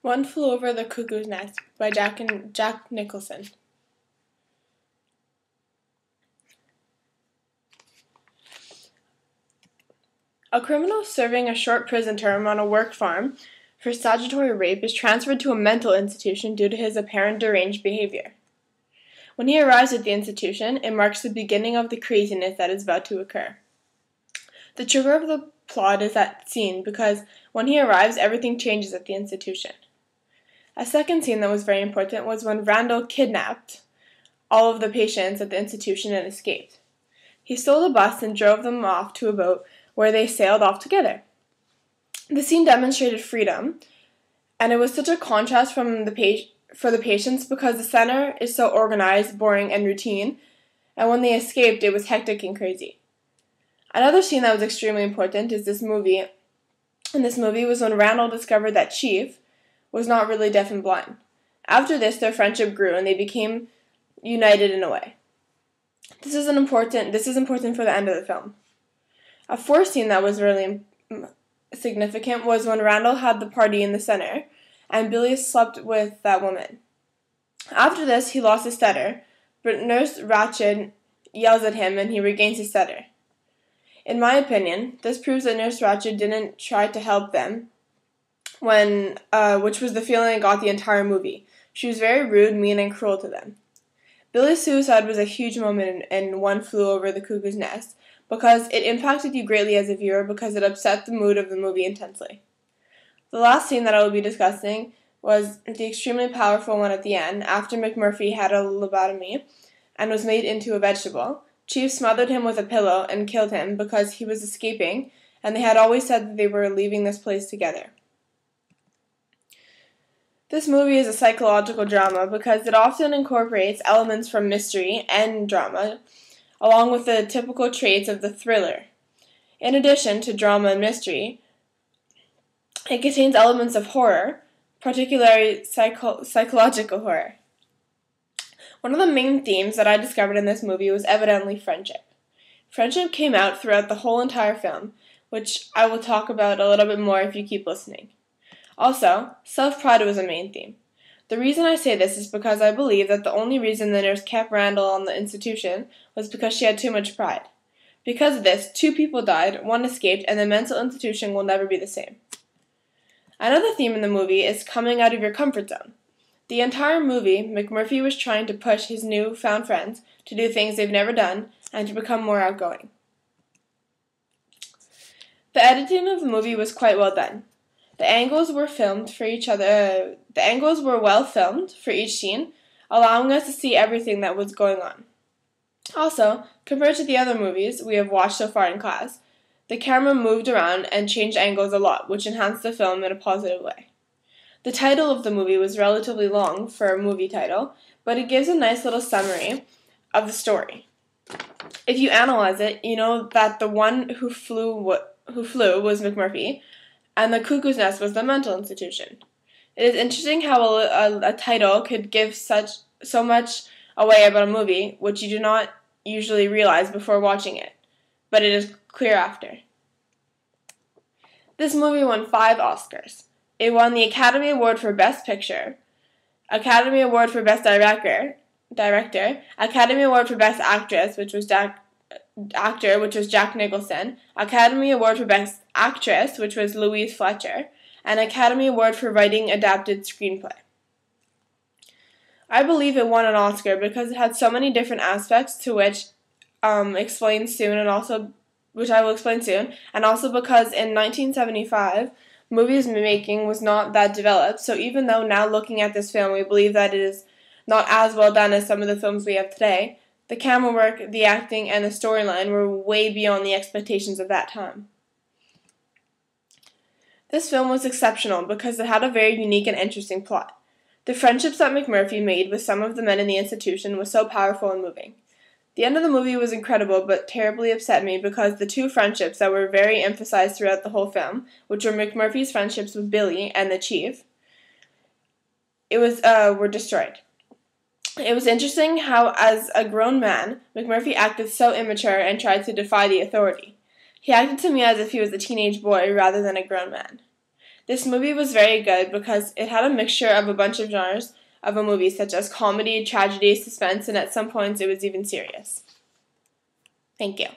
One Flew Over the Cuckoo's Nest by Jack Nicholson. A criminal serving a short prison term on a work farm for statutory rape is transferred to a mental institution due to his apparent deranged behavior. When he arrives at the institution, it marks the beginning of the craziness that is about to occur. The trigger of the plot is that scene because when he arrives, everything changes at the institution. A second scene that was very important was when Randall kidnapped all of the patients at the institution and escaped. He stole the bus and drove them off to a boat where they sailed off together. The scene demonstrated freedom, and it was such a contrast for the patients because the center is so organized, boring, and routine, and when they escaped, it was hectic and crazy. Another scene that was extremely important in this movie was when Randall discovered that Chief was not really deaf and blind. After this, their friendship grew, and they became united in a way. This is important for the end of the film. A fourth scene that was really significant was when Randall had the party in the center, and Billy slept with that woman. After this, he lost his stutter, but Nurse Ratched yells at him and he regains his stutter. In my opinion, this proves that Nurse Ratched didn't try to help them, which was the feeling I got the entire movie. She was very rude, mean, and cruel to them. Billy's suicide was a huge moment in One Flew Over the Cuckoo's Nest, because it impacted you greatly as a viewer because it upset the mood of the movie intensely. The last scene that I will be discussing was the extremely powerful one at the end, after McMurphy had a lobotomy and was made into a vegetable. Chief smothered him with a pillow and killed him because he was escaping, and they had always said that they were leaving this place together. This movie is a psychological drama because it often incorporates elements from mystery and drama, along with the typical traits of the thriller. In addition to drama and mystery, it contains elements of horror, particularly psychological horror. One of the main themes that I discovered in this movie was evidently friendship. Friendship came out throughout the whole entire film, which I will talk about a little bit more if you keep listening. Also, self-pride was a main theme. The reason I say this is because I believe that the only reason the nurse kept Randall on the institution was because she had too much pride. Because of this, 2 people died, 1 escaped, and the mental institution will never be the same. Another theme in the movie is coming out of your comfort zone. The entire movie, McMurphy was trying to push his newfound friends to do things they've never done and to become more outgoing. The editing of the movie was quite well done. The angles were well filmed for each scene, allowing us to see everything that was going on. Also, compared to the other movies we have watched so far in class, the camera moved around and changed angles a lot, which enhanced the film in a positive way. The title of the movie was relatively long for a movie title, but it gives a nice little summary of the story. If you analyze it, you know that the one who flew was McMurphy, and the Cuckoo's Nest was the mental institution. It is interesting how a title could give so much away about a movie, which you do not usually realize before watching it, but it is clear after. This movie won 5 Oscars. It won the Academy Award for Best Picture, Academy Award for Best Director, Academy Award for Best Actress, which was Jack Nicholson, Academy Award for Best Actress, which was Louise Fletcher, and Academy Award for Writing Adapted Screenplay. I believe it won an Oscar because it had so many different aspects to which I will explain soon, and also because in 1975, movies making was not that developed, so even though now looking at this film we believe that it is not as well done as some of the films we have today, the camera work, the acting, and the storyline were way beyond the expectations of that time. This film was exceptional because it had a very unique and interesting plot. The friendships that McMurphy made with some of the men in the institution was so powerful and moving. The end of the movie was incredible but terribly upset me because the 2 friendships that were very emphasized throughout the whole film, which were McMurphy's friendships with Billy and the Chief, were destroyed. It was interesting how, as a grown man, McMurphy acted so immature and tried to defy the authority. He acted to me as if he was a teenage boy rather than a grown man. This movie was very good because it had a mixture of a bunch of genres of a movie, such as comedy, tragedy, suspense, and at some points it was even serious. Thank you.